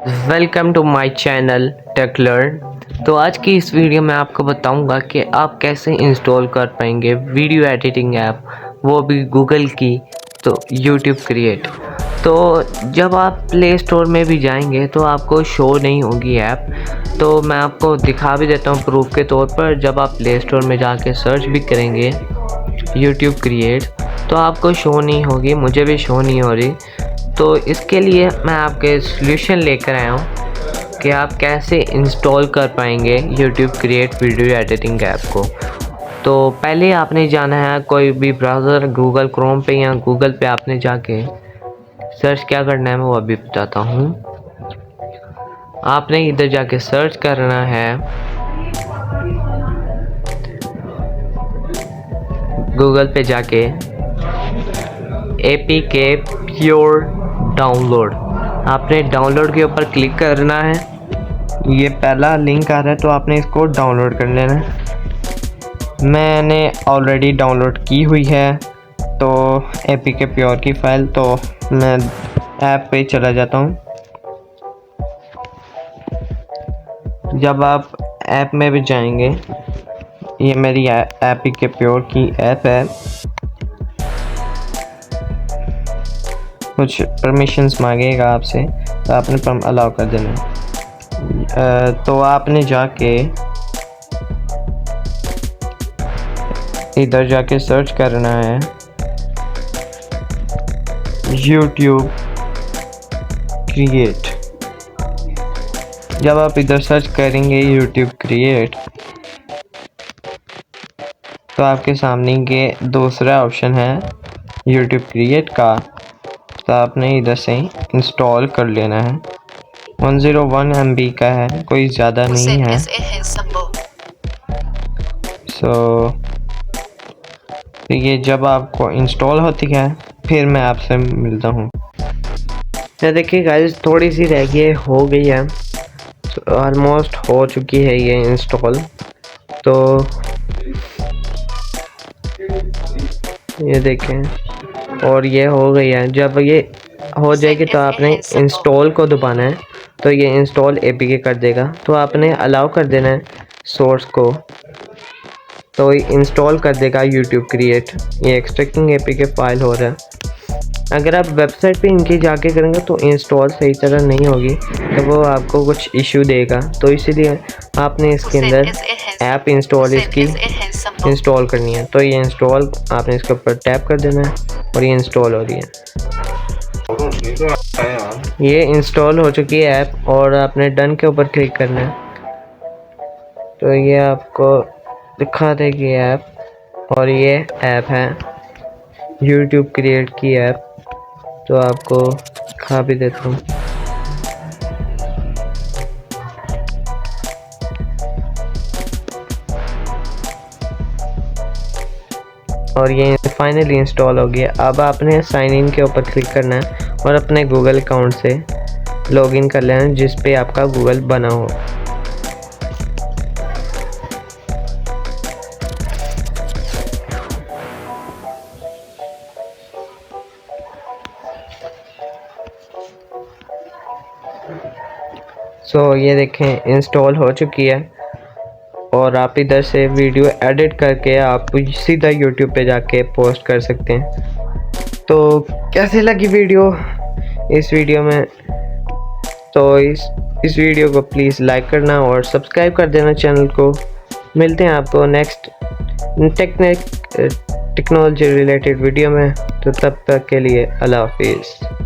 Welcome to my channel tech learn. तो आज की इस वीडियो में आपको बताऊंगा कि आप कैसे इंस्टॉल कर पाएंगे वीडियो एडिटिंग ऐप, वो भी गूगल की, तो यूट्यूब क्रिएट। तो जब आप प्ले स्टोर में भी जाएंगे तो आपको शो नहीं होगी ऐप। तो मैं आपको दिखा भी देता हूँ प्रूफ के तौर पर। जब आप प्ले स्टोर में जाके सर्च भी करेंगे यूट्यूब क्रिएट तो आपको शो नहीं होगी, मुझे भी शो नहीं हो रही। तो इसके लिए मैं आपके सॉल्यूशन लेकर आया हूँ कि आप कैसे इंस्टॉल कर पाएंगे YouTube create video editing app को। तो पहले आपने जाना है कोई भी ब्राउज़र, गूगल क्रोम पे या गूगल पे आपने जाके सर्च क्या करना है मैं वो अभी बताता हूँ। आपने इधर जाके सर्च करना है गूगल पे जाके APK प्योर डाउनलोड। आपने डाउनलोड के ऊपर क्लिक करना है। ये पहला लिंक आ रहा है तो आपने इसको डाउनलोड कर लेना है। मैंने ऑलरेडी डाउनलोड की हुई है तो APK प्योर की फ़ाइल। तो मैं ऐप पे चला जाता हूँ। जब आप ऐप में भी जाएंगे, ये मेरी APK प्योर की ऐप है। कुछ परमिशंस मांगेगा आपसे तो आपने अलाउ कर देना। तो आपने जाके इधर जाके सर्च करना है यूट्यूब क्रिएट। जब आप इधर सर्च करेंगे यूट्यूब क्रिएट तो आपके सामने ये दूसरा ऑप्शन है यूट्यूब क्रिएट का। तो आपने इधर से इंस्टॉल कर लेना है। 101 MB का है, कोई ज़्यादा नहीं है। ये जब आपको इंस्टॉल होती है फिर मैं आपसे मिलता हूँ। तो देखिए गाइस, थोड़ी सी रह गई है, हो गई है, ऑलमोस्ट हो चुकी है ये इंस्टॉल। तो ये देखें, और ये हो गई है। जब ये हो जाएगी तो आपने इंस्टॉल को दबाना है तो ये इंस्टॉल APK कर देगा। तो आपने अलाउ कर देना है सोर्स को, तो इंस्टॉल कर देगा यूट्यूब क्रिएट। ये एक्सट्रैक्टिंग APK फाइल हो रहा है। अगर आप वेबसाइट पे इनकी जाके करेंगे तो इंस्टॉल सही तरह नहीं होगी, तो वो आपको कुछ इशू देगा। तो इसीलिए आपने इसके अंदर ऐप इंस्टॉल इसकी इंस्टॉल करनी है। तो ये इंस्टॉल आपने इसके ऊपर टैप कर देना है और ये इंस्टॉल हो रही है। ये इंस्टॉल हो चुकी है ऐप और आपने डन के ऊपर क्लिक करना है तो ये आपको दिखा देगी ऐप। और ये ऐप है यूट्यूब क्रिएट की ऐप। तो आपको दिखा भी देता हूँ। और ये फाइनली इंस्टॉल हो गया। अब आपने साइन इन के ऊपर क्लिक करना है और अपने गूगल अकाउंट से लॉगिन कर लेना है जिस पे आपका गूगल बना हो। ये देखें इंस्टॉल हो चुकी है और आप इधर से वीडियो एडिट करके आप सीधा यूट्यूब पे जाके पोस्ट कर सकते हैं। तो कैसे लगी वीडियो इस वीडियो में? तो इस वीडियो को प्लीज़ लाइक करना और सब्सक्राइब कर देना चैनल को। मिलते हैं आपको नेक्स्ट टेक्नोलॉजी रिलेटेड वीडियो में। तो तब तक के लिए अल्लाह हाफिज़।